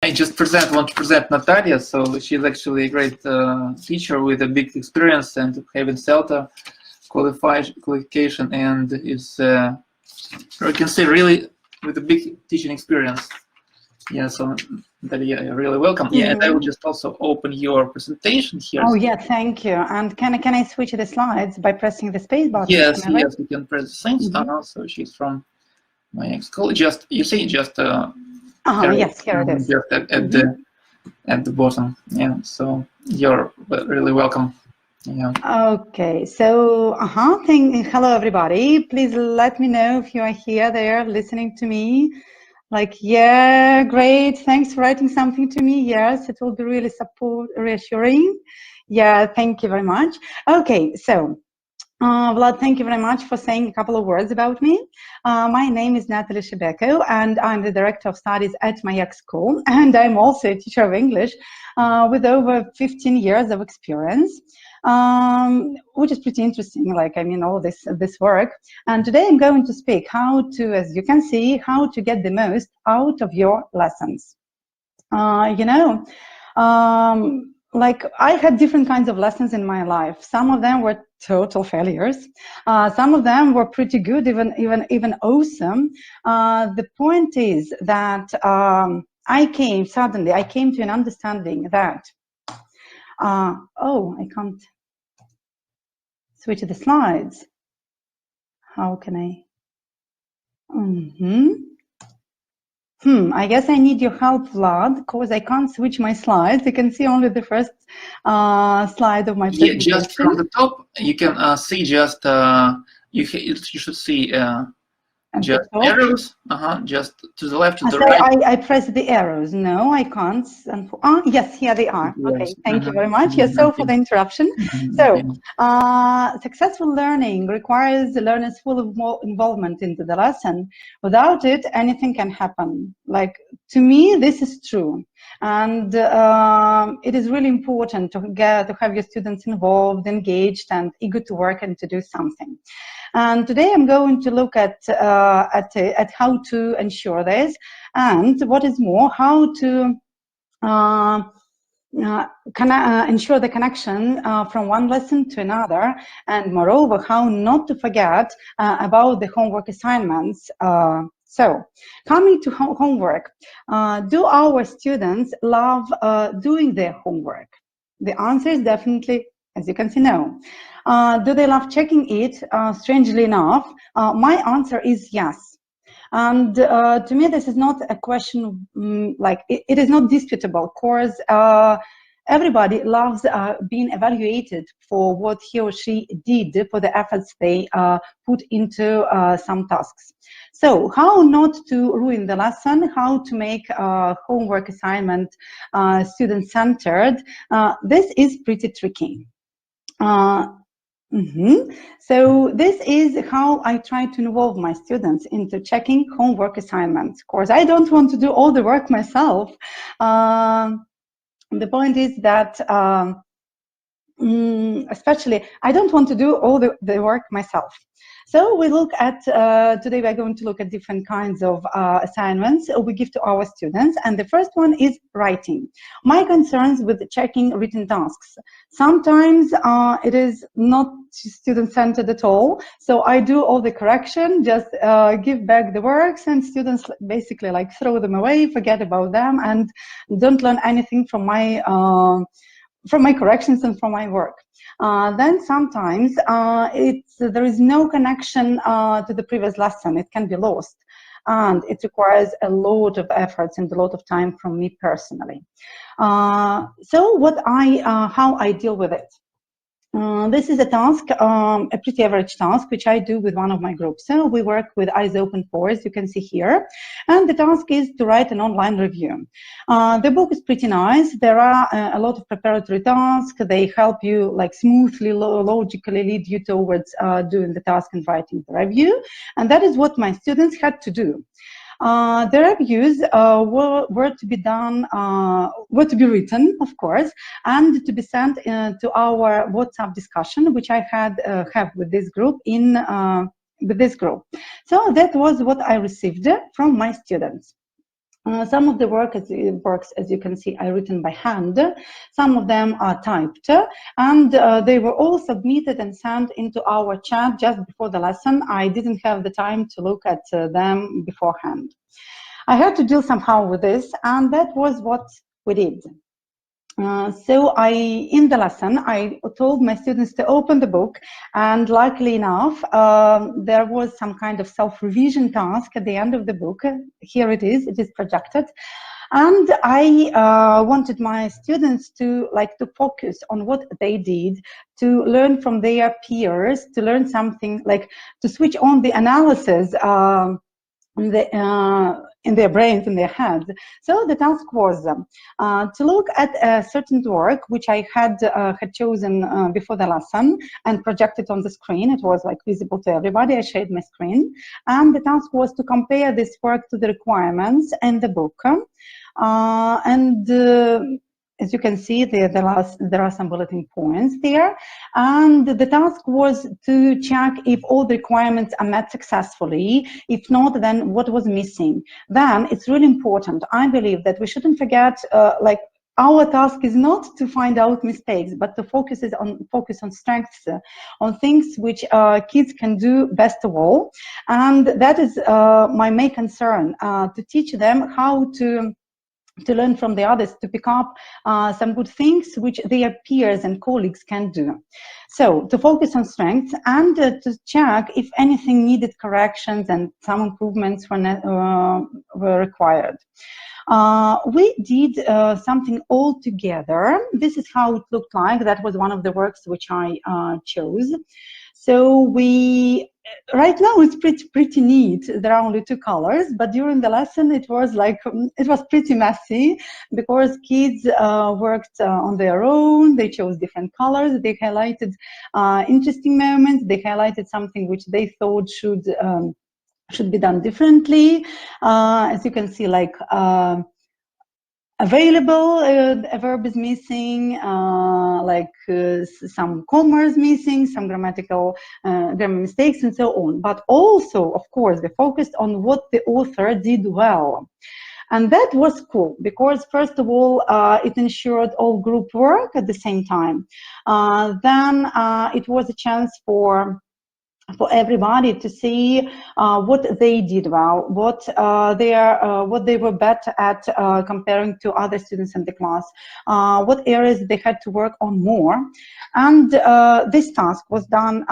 I just want to present Natalia. So she's actually a great teacher with a big experience and having CELTA qualification, and is I can say really with a big teaching experience. Yeah, so Natalia, you're really welcome. Yeah, and I will just also open your presentation here. Oh yeah, thank you. And can I switch the slides by pressing the space button? Yes, yes, we can press the same star. So she's from my ex-college. You see, yes, here it is. Just at the bottom. Yeah, so you're really welcome. Yeah. Okay, so hello everybody. Please let me know if you are there listening to me. Like, yeah, great. Thanks for writing something to me. Yes, it will be really reassuring. Yeah, thank you very much. Okay, so Vlad, thank you very much for saying a couple of words about me. My name is Nataly Shebeko, and I'm the Director of Studies at my ex-school, and I'm also a teacher of English with over 15 years of experience, which is pretty interesting, like, I mean, all this work. And today I'm going to speak how to, as you can see, how to get the most out of your lessons. Like, I had different kinds of lessons in my life. Some of them were total failures. Some of them were pretty good, even awesome. The point is that I came to an understanding that, oh, I can't switch the slides. How can I? I guess I need your help, Vlad, because I can't switch my slides. You can see only the first slide of my presentation. Yeah, just from the top, you can see just, you should see just arrows, just to the left, to the right. I press the arrows. No, I can't. Yes, here they are. Okay, thank you very much. Yes, so for the interruption. So, successful learning requires the learner's full involvement into the lesson. Without it, anything can happen. Like, to me, this is true. And it is really important to have your students involved, engaged, and eager to work and to do something. And today I'm going to look at how to ensure this, and what is more, how to ensure the connection from one lesson to another, and moreover, how not to forget about the homework assignments. So, coming to homework, do our students love doing their homework? The answer is definitely, as you can see, no. Do they love checking it? Strangely enough, my answer is yes. And to me, this is not a question, like, it is not disputable. Of course, everybody loves being evaluated for what he or she did, for the efforts they put into some tasks. So how not to ruin the lesson, how to make homework assignment student-centered, this is pretty tricky. So this is how I try to involve my students into checking homework assignments. Of course, I don't want to do all the work myself. The point is that, especially, I don't want to do all the work myself. So we look at, today we're going to look at different kinds of assignments we give to our students. And the first one is writing. My concerns with checking written tasks. Sometimes it is not student-centered at all. So I do all the correction, just give back the works, and students basically like throw them away, forget about them, and don't learn anything from my corrections and from my work. Then sometimes there is no connection to the previous lesson. It can be lost, and it requires a lot of efforts and a lot of time from me personally. So how I deal with it. This is a task, a pretty average task, which I do with one of my groups. So we work with eyes open for, as you can see here. And the task is to write an online review. The book is pretty nice. There are a lot of preparatory tasks. They help you like smoothly, logically lead you towards doing the task and writing the review. And that is what my students had to do. The reviews were to be done, were to be written, of course, and to be sent to our WhatsApp discussion, which I have with this group So that was what I received from my students. Some of the works, as you can see, are written by hand. Some of them are typed, and they were all submitted and sent into our chat just before the lesson. I didn't have the time to look at them beforehand. I had to deal somehow with this, and that was what we did. So in the lesson, I told my students to open the book, and luckily enough, there was some kind of self-revision task at the end of the book. Here it is projected. And I wanted my students to focus on what they did, to learn from their peers, to learn something, to switch on the analysis in their brains, in their heads. So the task was to look at a certain work which I had chosen before the lesson and projected on the screen. It was visible to everybody. I shared my screen, and the task was to compare this work to the requirements in the book. As you can see, there are some bulletin points there, and the task was to check if all the requirements are met successfully. If not, then what was missing. Then it's really important, I believe, that we shouldn't forget, our task is not to find out mistakes, but to focus on strengths, on things which kids can do best of all. And that is my main concern, to teach them how to learn from the others, to pick up some good things which their peers and colleagues can do. So to focus on strengths and to check if anything needed corrections and some improvements were required. We did something all together. This is how it looked like. That was one of the works which I chose. So right now it's pretty neat. There are only 2 colors, but during the lesson it was pretty messy, because kids worked on their own. They chose different colors. They highlighted interesting moments. They highlighted something which they thought should be done differently. As you can see, available, a verb is missing, some commas missing, some grammar mistakes, and so on. But also, of course, they focused on what the author did well. And that was cool, because first of all, it ensured all group work at the same time. Then it was a chance for everybody to see what they did well, what they were better at comparing to other students in the class, what areas they had to work on more. And this task was done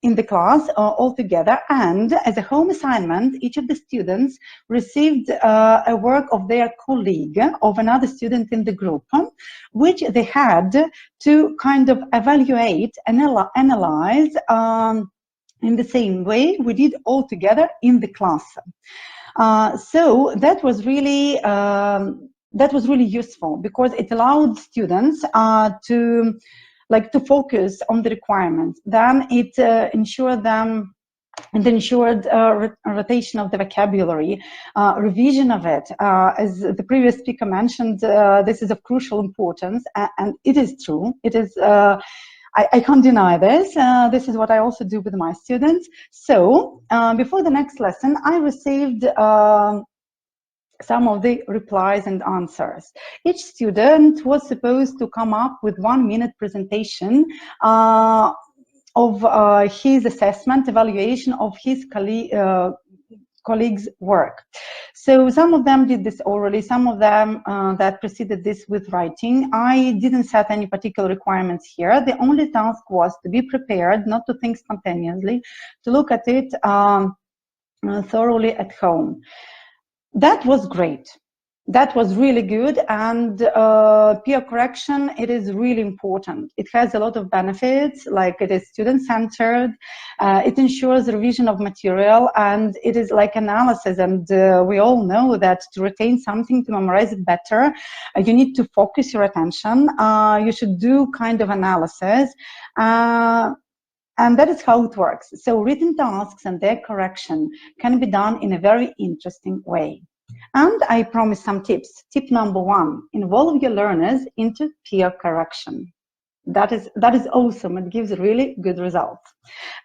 in the class all together, and as a home assignment, each of the students received a work of their colleague, of another student in the group, which they had to kind of evaluate, analyze, in the same way we did all together in the class. So that was really useful, because it allowed students to focus on the requirements. Then it ensured them. And ensured rotation of the vocabulary, revision of it. As the previous speaker mentioned, this is of crucial importance, and it is true. It is. I can't deny this. This is what I also do with my students. So before the next lesson, I received some of the replies and answers. Each student was supposed to come up with 1-minute presentation of his assessment, evaluation of his colleagues' work. So some of them did this orally, some of them that preceded this with writing. I didn't set any particular requirements here. The only task was to be prepared, not to think spontaneously, to look at it thoroughly at home. That was great. That was really good, and peer correction, it is really important. It has a lot of benefits, like it is student-centered, it ensures revision of material, and it is like analysis, and we all know that to retain something, to memorize it better, you need to focus your attention, you should do kind of analysis, and that is how it works. So written tasks and their correction can be done in a very interesting way. And I promise some tips. Tip number 1, involve your learners into peer correction. That is awesome. It gives really good results.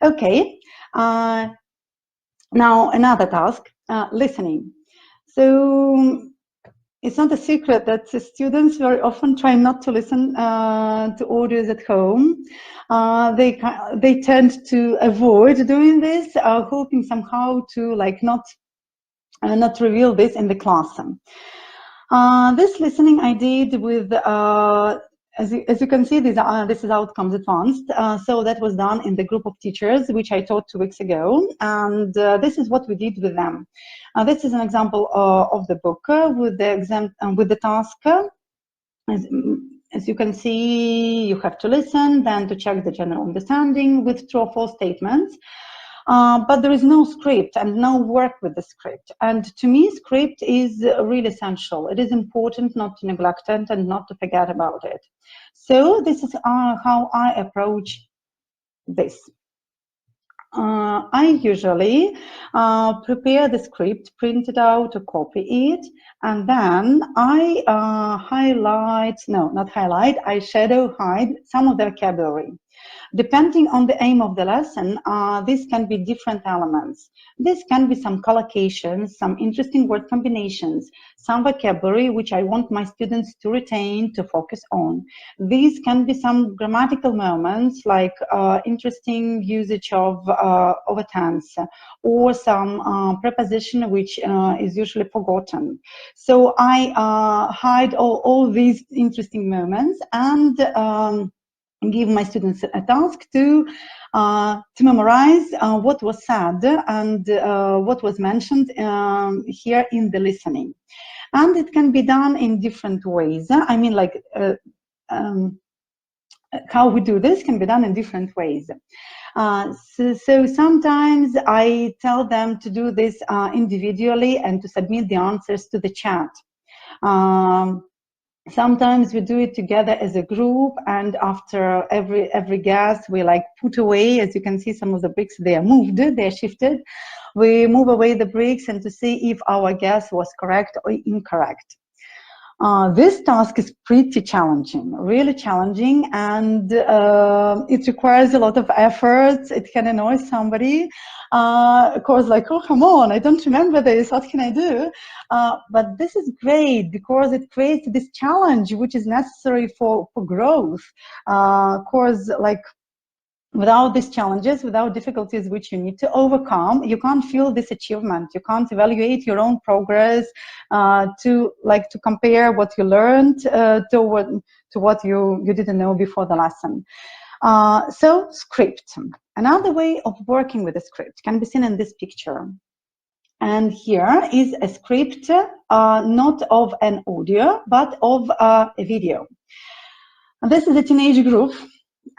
Okay, now another task, listening. So it's not a secret that the students very often try not to listen to audios at home. They tend to avoid doing this, hoping somehow to like not reveal this in the class. This listening I did with, as you can see, this is outcomes advanced. So that was done in the group of teachers, which I taught 2 weeks ago. And this is what we did with them. This is an example of the book with the task. As you can see, you have to listen, then to check the general understanding with true or false statements. But there is no script and no work with the script. And to me, script is really essential. It is important not to neglect it and not to forget about it. So this is how I approach this. I usually prepare the script, print it out, or copy it, and then I I shadow hide some of the vocabulary. Depending on the aim of the lesson, this can be different elements. This can be some collocations, some interesting word combinations, some vocabulary which I want my students to retain, to focus on. These can be some grammatical moments like interesting usage of a tense, or some preposition which is usually forgotten. So I hide all these interesting moments and give my students a task to memorize what was said and what was mentioned here in the listening. And it can be done in different ways. I mean, like, how we do this can be done in different ways. So sometimes I tell them to do this individually and to submit the answers to the chat. Sometimes we do it together as a group, and after every guess, we like put away, as you can see, some of the bricks, they are moved, they are shifted. We move away the bricks and to see if our guess was correct or incorrect. This task is pretty challenging, really challenging, and it requires a lot of effort. It can annoy somebody. Of course, like, oh, come on, I don't remember this, what can I do? But this is great because it creates this challenge which is necessary for growth. Of course, like, without these challenges, without difficulties which you need to overcome, you can't feel this achievement. You can't evaluate your own progress, to compare what you learned to what you didn't know before the lesson. So script. Another way of working with a script can be seen in this picture. And here is a script, not of an audio, but of a video. And this is a teenage group,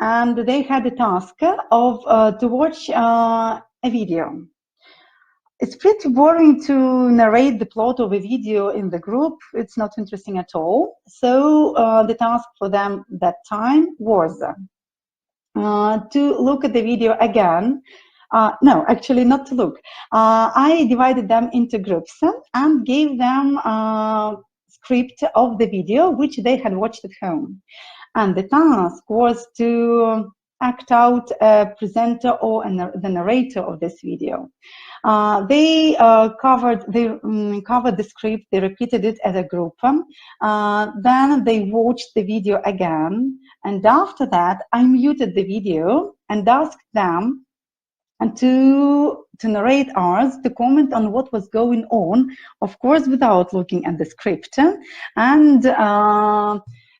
and they had a task of to watch a video. It's pretty boring to narrate the plot of a video in the group. It's not interesting at all. So the task for them that time was to look at the video again. No, actually not to look. I divided them into groups and gave them a script of the video which they had watched at home. And the task was to act out a presenter or the narrator of this video. They covered the script, they repeated it as a group. Then they watched the video again. And after that, I muted the video and asked them to narrate ours, to comment on what was going on, of course, without looking at the script, and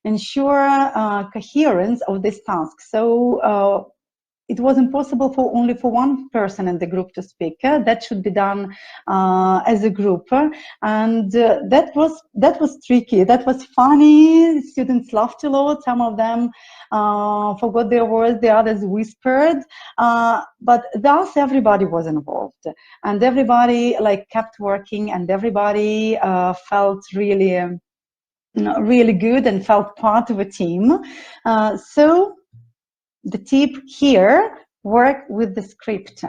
ensure coherence of this task. So it was impossible for only one person in the group to speak. That should be done as a group, and that was tricky. That was funny. Students laughed a lot. Some of them forgot their words. The others whispered. But thus, everybody was involved, and everybody like kept working, and everybody felt really, really good and felt part of a team. So the tip here, work with the script,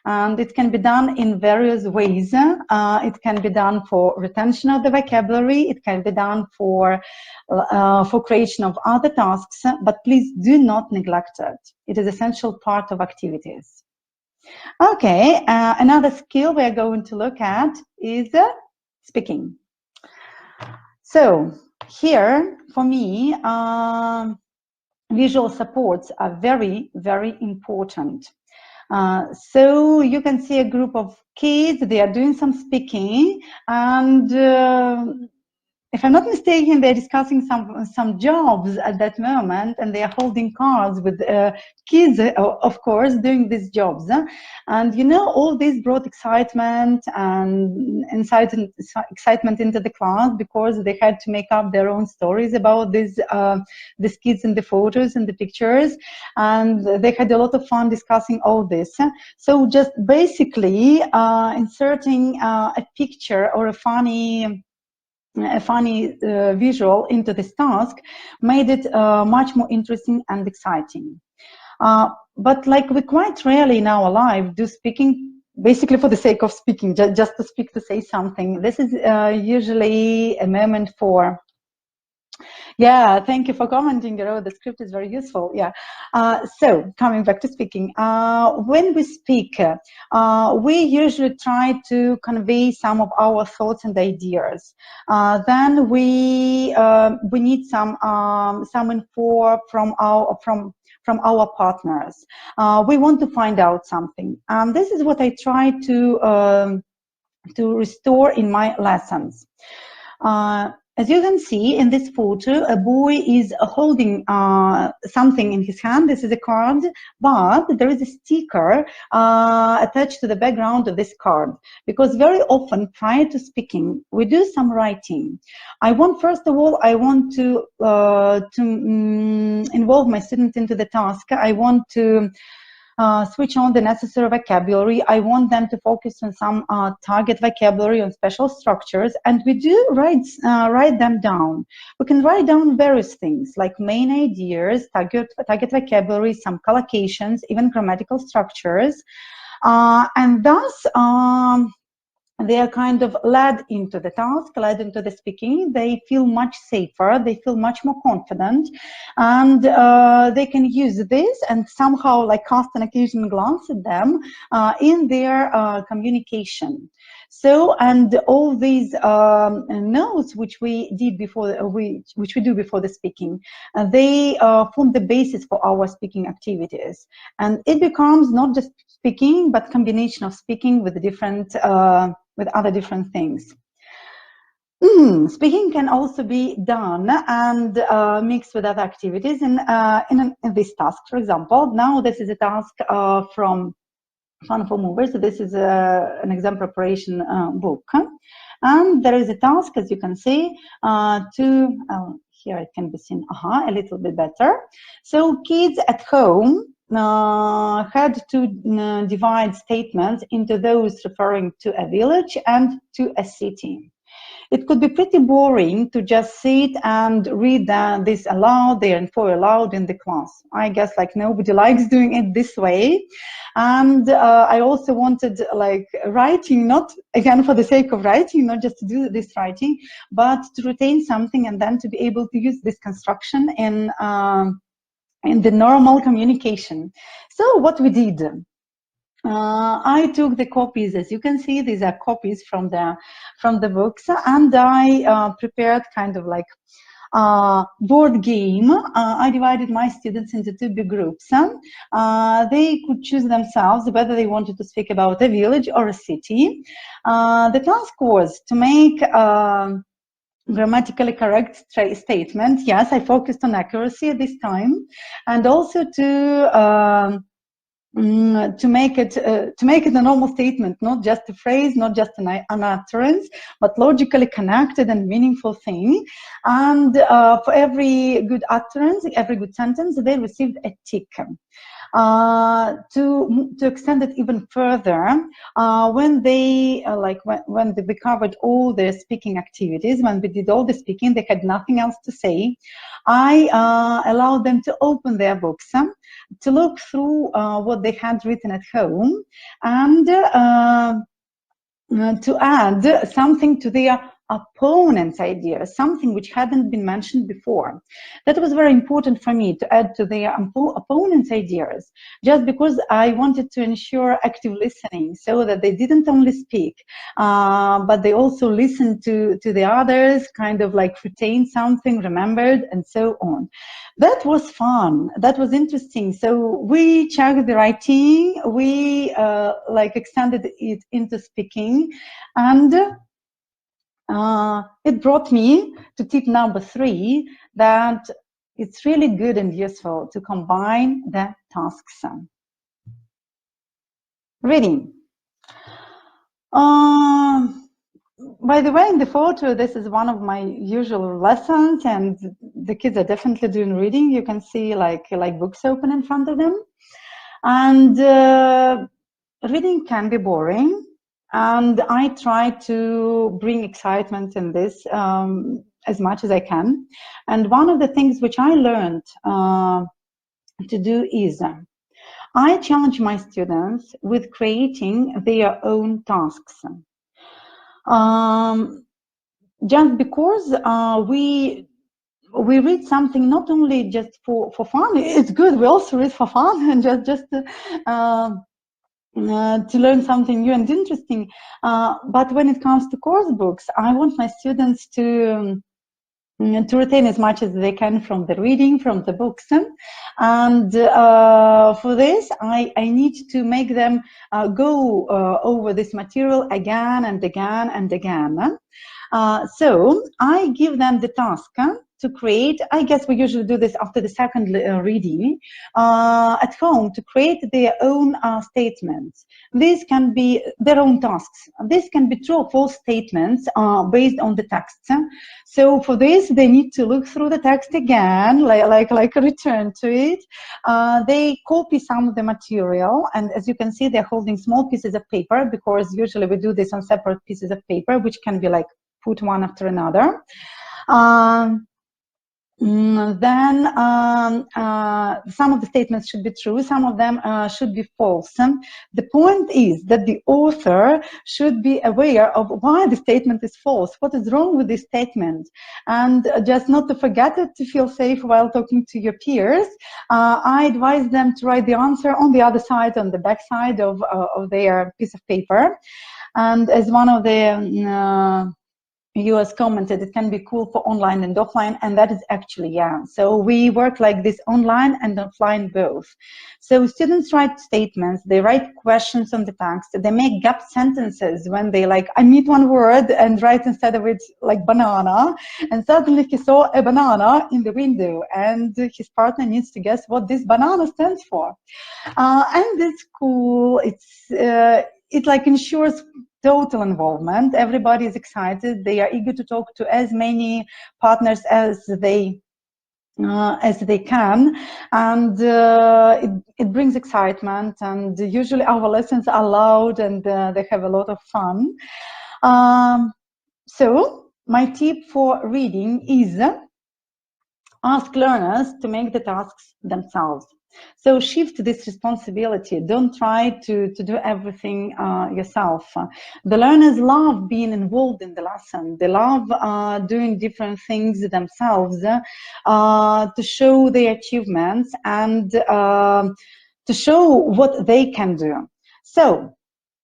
and it can be done in various ways. It can be done for retention of the vocabulary. It can be done for creation of other tasks, but please do not neglect it. It is an essential part of activities. Okay, another skill we are going to look at is speaking. So here, for me, visual supports are very, very important. So you can see a group of kids, they are doing some speaking, and if I'm not mistaken, they're discussing some jobs at that moment, and they are holding cards with kids, of course, doing these jobs. And you know, all this brought excitement and excitement into the class, because they had to make up their own stories about these kids in the photos and the pictures, and they had a lot of fun discussing all this. So just basically inserting a picture or a funny visual into this task made it much more interesting and exciting. But like, we quite rarely in our life do speaking basically for the sake of speaking, just to speak, to say something. This is usually a moment for, yeah, thank you for commenting. You know, the script is very useful. Yeah. So coming back to speaking, when we speak, we usually try to convey some of our thoughts and ideas. Then we need some info from our partners. We want to find out something, and this is what I try to restore in my lessons. As you can see in this photo, a boy is holding something in his hand. This is a card, but there is a sticker attached to the background of this card, because very often prior to speaking, we do some writing. First of all, I want to involve my student into the task. I want to switch on the necessary vocabulary. I want them to focus on some target vocabulary, on special structures, and we do write them down. We can write down various things like main ideas, target vocabulary, some collocations, even grammatical structures, and thus they are kind of led into the task, led into the speaking. They feel much safer, they feel much more confident, and they can use this and somehow like cast an occasional glance at them in their communication. So, and all these notes which we did before, which we do before the speaking, they form the basis for our speaking activities, and it becomes not just speaking, but combination of speaking with different with other different things. Speaking can also be done and mixed with other activities in this task. For example, now this is a task from Fun for Movers. So this is an exam preparation book. And there is a task, as you can see, here it can be seen a little bit better. So kids at home had to divide statements into those referring to a village and to a city. It could be pretty boring to just sit and read this aloud, their info aloud in the class. I guess like nobody likes doing it this way. And I also wanted like writing, not again for the sake of writing, not just to do this writing, but to retain something and then to be able to use this construction in the normal communication. So what we did, I took the copies, as you can see, these are copies from the books, and I prepared kind of like board game. I divided my students into two big groups. They could choose themselves whether they wanted to speak about a village or a city. The task was to make grammatically correct statement. Yes, I focused on accuracy at this time, and also to make it a normal statement, not just a phrase, not just an utterance, but logically connected and meaningful thing. And for every good utterance, every good sentence, they received a tick. To extend it even further, when they when we covered all their speaking activities, when we did all the speaking, they had nothing else to say. I allowed them to open their books, to look through what they had written at home, and to add something to their opponents' ideas, something which hadn't been mentioned before. That was very important for me, to add to their opponents' ideas, just because I wanted to ensure active listening, so that they didn't only speak, but they also listened to the others, kind of like retained something, remembered, and so on. That was fun. That was interesting. So we checked the writing, we like extended it into speaking, and it brought me to tip number 3, that it's really good and useful to combine the tasks. Reading. By the way, in the photo, this is one of my usual lessons, and the kids are definitely doing reading. You can see like books open in front of them. And reading can be boring, and I try to bring excitement in this as much as I can. And one of the things which I learned to do is I challenge my students with creating their own tasks. Just because we read something not only just for fun. It's good. We also read for fun and just to learn something new and interesting. But when it comes to course books, I want my students to retain as much as they can from the reading, from the books. And for this, I need to make them go over this material again and again and again. So I give them the task to create, I guess we usually do this after the second reading, at home, to create their own statements. These can be their own tasks. This can be true or false statements based on the text. So for this, they need to look through the text again, like return to it. They copy some of the material, and as you can see, they're holding small pieces of paper, because usually we do this on separate pieces of paper, which can be like put one after another. Then some of the statements should be true, some of them should be false. The point is that the author should be aware of why the statement is false, what is wrong with this statement, and just not to forget it, to feel safe while talking to your peers. I advise them to write the answer on the other side, on the back side of their piece of paper. And as one of the US commented, it can be cool for online and offline, and that is actually, yeah. So we work like this online and offline both. So students write statements, they write questions on the text, they make gap sentences when they omit one word and write instead of it like banana, and suddenly he saw a banana in the window and his partner needs to guess what this banana stands for. And it's cool, it ensures total involvement. Everybody is excited. They are eager to talk to as many partners as they can, and it brings excitement. And usually our lessons are loud and they have a lot of fun. So my tip for reading is ask learners to make the tasks themselves. So shift this responsibility. Don't try to do everything yourself. The learners love being involved in the lesson. They love doing different things themselves to show their achievements and to show what they can do. So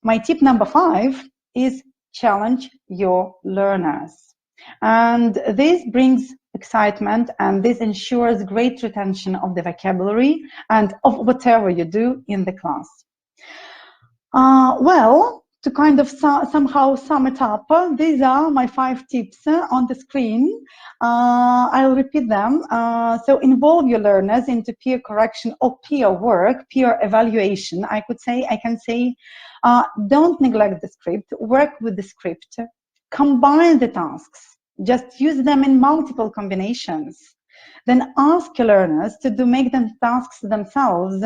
my tip number 5 is challenge your learners. And this brings excitement, and this ensures great retention of the vocabulary and of whatever you do in the class. Well, to kind of somehow sum it up, these are my 5 tips on the screen. I'll repeat them. So involve your learners into peer correction or peer work, peer evaluation. I can say, don't neglect the script, work with the script, combine the tasks. Just use them in multiple combinations. Then ask your learners to make them tasks themselves.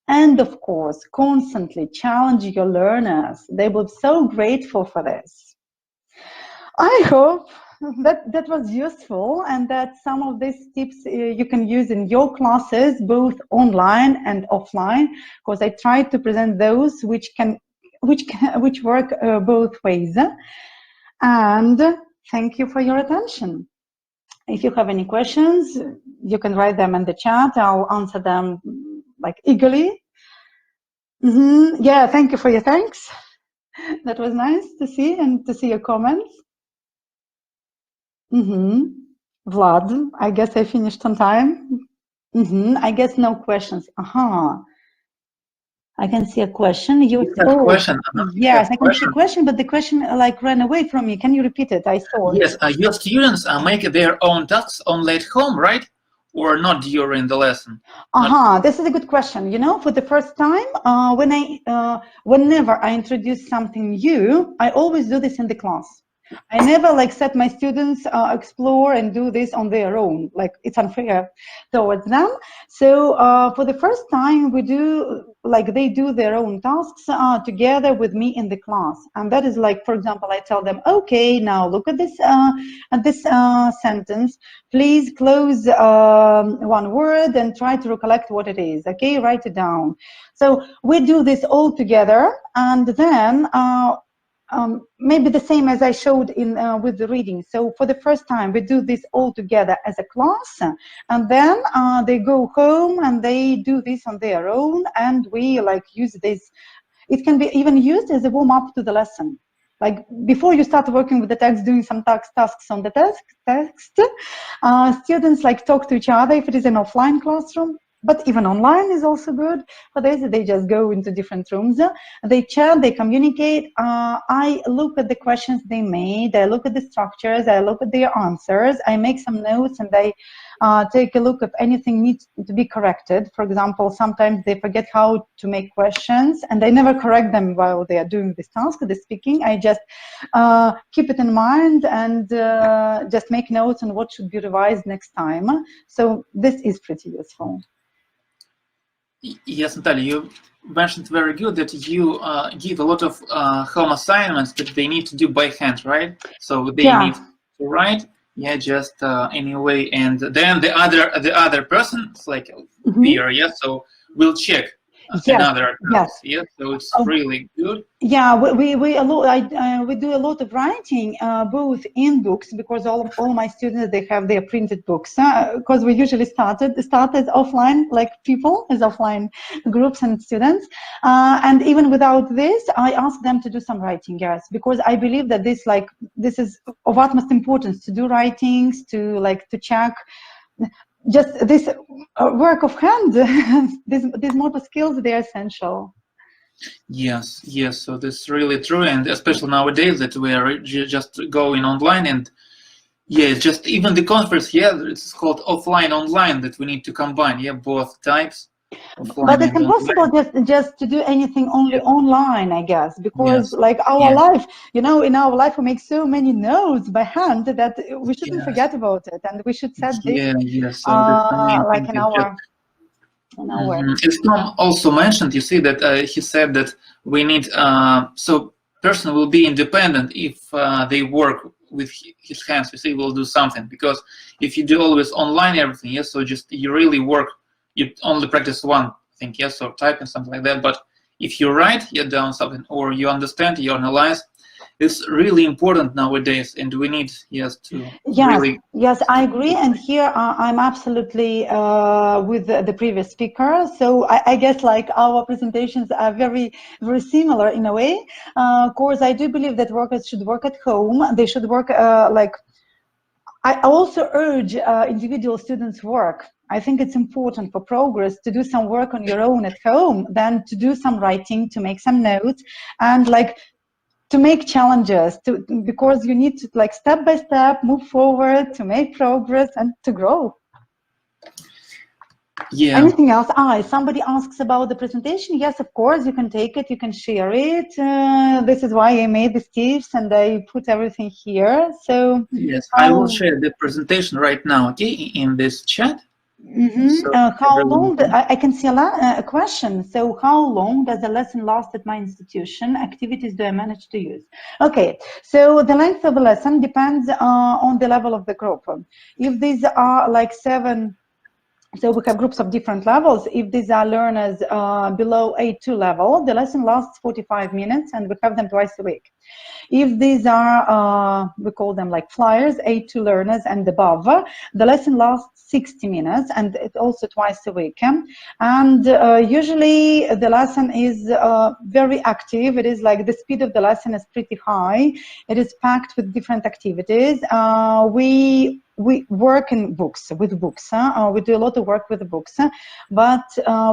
And of course, constantly challenge your learners. They will be so grateful for this. I hope that was useful, and that some of these tips you can use in your classes, both online and offline, because I tried to present those which work both ways. And Thank you for your attention. If you have any questions, you can write them in the chat. I'll answer them like eagerly. Yeah, thank you for your thanks. That was nice to see and to see your comments. Vlad, I guess I finished on time. I guess no questions. I can see a question. You have a question? Yes, I can see a question, but the question like ran away from me. Can you repeat it? I saw it. Yes, your students make their own tasks only at home, right? Or not during the lesson? This is a good question. You know, for the first time, whenever I introduce something new, I always do this in the class. I never like set my students explore and do this on their own. Like it's unfair towards them. So for the first time, we do like they do their own tasks together with me in the class, and that is like, for example, I tell them, okay, now look at this sentence. Please close one word and try to recollect what it is. Okay, write it down. So we do this all together, and then. Maybe the same as I showed in with the reading. So for the first time, we do this all together as a class, and then they go home and they do this on their own, and we like use this. It can be even used as a warm-up to the lesson. Like before you start working with the text, doing some tasks on the text, students like talk to each other if it is an offline classroom. But even online is also good for this. They just go into different rooms. They chat, they communicate. I look at the questions they made. I look at the structures. I look at their answers. I make some notes and I take a look if anything needs to be corrected. For example, sometimes they forget how to make questions and I never correct them while they are doing this task, the speaking. I just keep it in mind and just make notes on what should be revised next time. So this is pretty useful. Yes, Natalia, you mentioned very good that you give a lot of home assignments that they need to do by hand, right? So they need to write, just anyway, and then the other person, like peer, so we'll check another task, so it's really good. Yeah, we do a lot of writing, both in books, because all my students, they have their printed books, because we usually started offline, like people as offline groups and students, and even without this, I ask them to do some writing, yes, because I believe that this is of utmost importance to do writings, to check. Just this work of hand, these motor skills, they're essential. Yes, so that's really true, and especially nowadays that we are just going online, and just even the conference, it's called offline online, that we need to combine, both types. But it's impossible just to do anything only online, I guess, because like our life, in our life we make so many notes by hand that we shouldn't forget about it, and we should set this like in our As Tom also mentioned, you see that he said that we need so person will be independent if they work with his hands. You see, will do something, because if you do always online everything, so just you really work, you only practice one thing, or typing something like that. But if you write down something, or you understand, you analyze, it's really important nowadays, and we need to really. Yes, I agree, and here I'm absolutely with the previous speaker. So I guess like our presentations are very, very similar in a way. Of course, I do believe that workers should work at home. They should work I also urge individual students' work. I think it's important for progress to do some work on your own at home, then to do some writing, to make some notes, and to make challenges, because you need to step by step move forward to make progress and to grow. Anything else? Somebody asks about the presentation. Yes, of course, you can take it, you can share it. This is why I made these tips and I put everything here. So yes, I will share the presentation right now, in this chat. So how long? I can see a question. So how long does a lesson last at my institution? Activities do I manage to use? Okay, so the length of a lesson depends on the level of the group. If these are like 7 So we have groups of different levels. If these are learners below A2 level, the lesson lasts 45 minutes and we have them twice a week. If these are, we call them like flyers, A2 learners and above, the lesson lasts 60 minutes and it also twice a week. And usually the lesson is very active. It is like the speed of the lesson is pretty high. It is packed with different activities. We work in books, with books. We do a lot of work with the books, but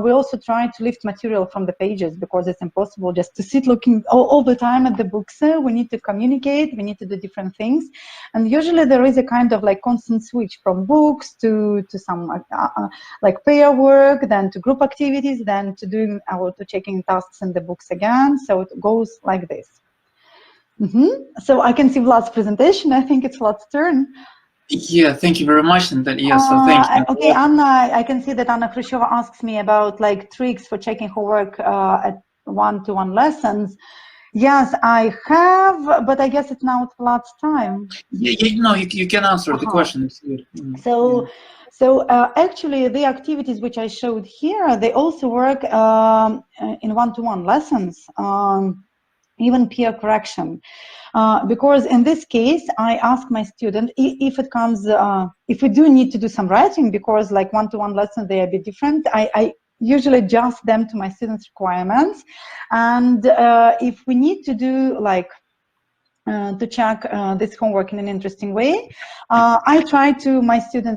we also try to lift material from the pages because it's impossible just to sit looking all the time at the books. We need to communicate, we need to do different things. And usually there is a kind of like constant switch from books to some like pair work, then to group activities, then to doing to checking tasks in the books again. So it goes like this. So I can see Vlad's presentation. I think it's Vlad's turn. Yeah, thank you very much, Natalia. So thank you. Okay, Anna, I can see that Anna Khrushcheva asks me about like tricks for checking homework at one-to-one lessons. Yes, I have, but I guess it's now Vlad's time. No, you can answer the question. So actually, the activities which I showed here, they also work in one-to-one lessons. Even peer correction, because in this case I ask my student if it comes if we do need to do some writing, because like one-to-one lessons they are a bit different. I usually adjust them to my students' requirements, and if we need to do like to check this homework in an interesting way, I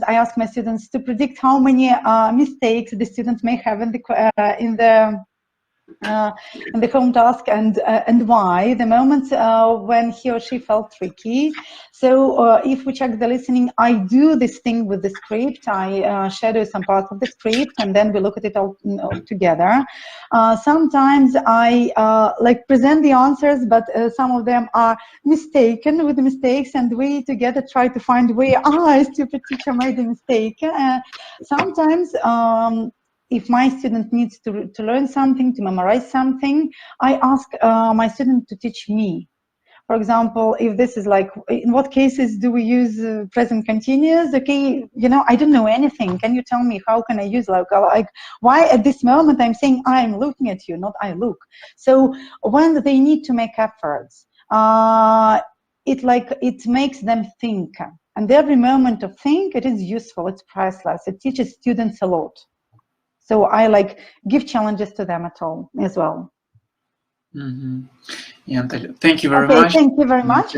ask my students to predict how many mistakes the students may have in the home task and why, the moments when he or she felt tricky. So if we check the listening, I do this thing with the script. I shadow some parts of the script and then we look at it all together. Sometimes I like present the answers, but some of them are mistaken with the mistakes, and we together try to find where a stupid teacher made a mistake. Sometimes if my student needs to learn something, to memorize something, I ask my student to teach me. For example, if this is like, in what cases do we use present continuous? Okay, you know, I don't know anything. Can you tell me how can I use like why at this moment I'm saying I'm looking at you, not I look. So when they need to make efforts, it makes them think. And every moment of think, it is useful, it's priceless. It teaches students a lot. So I like give challenges to them at all as well. Yeah, thank you very much. Thank you very much.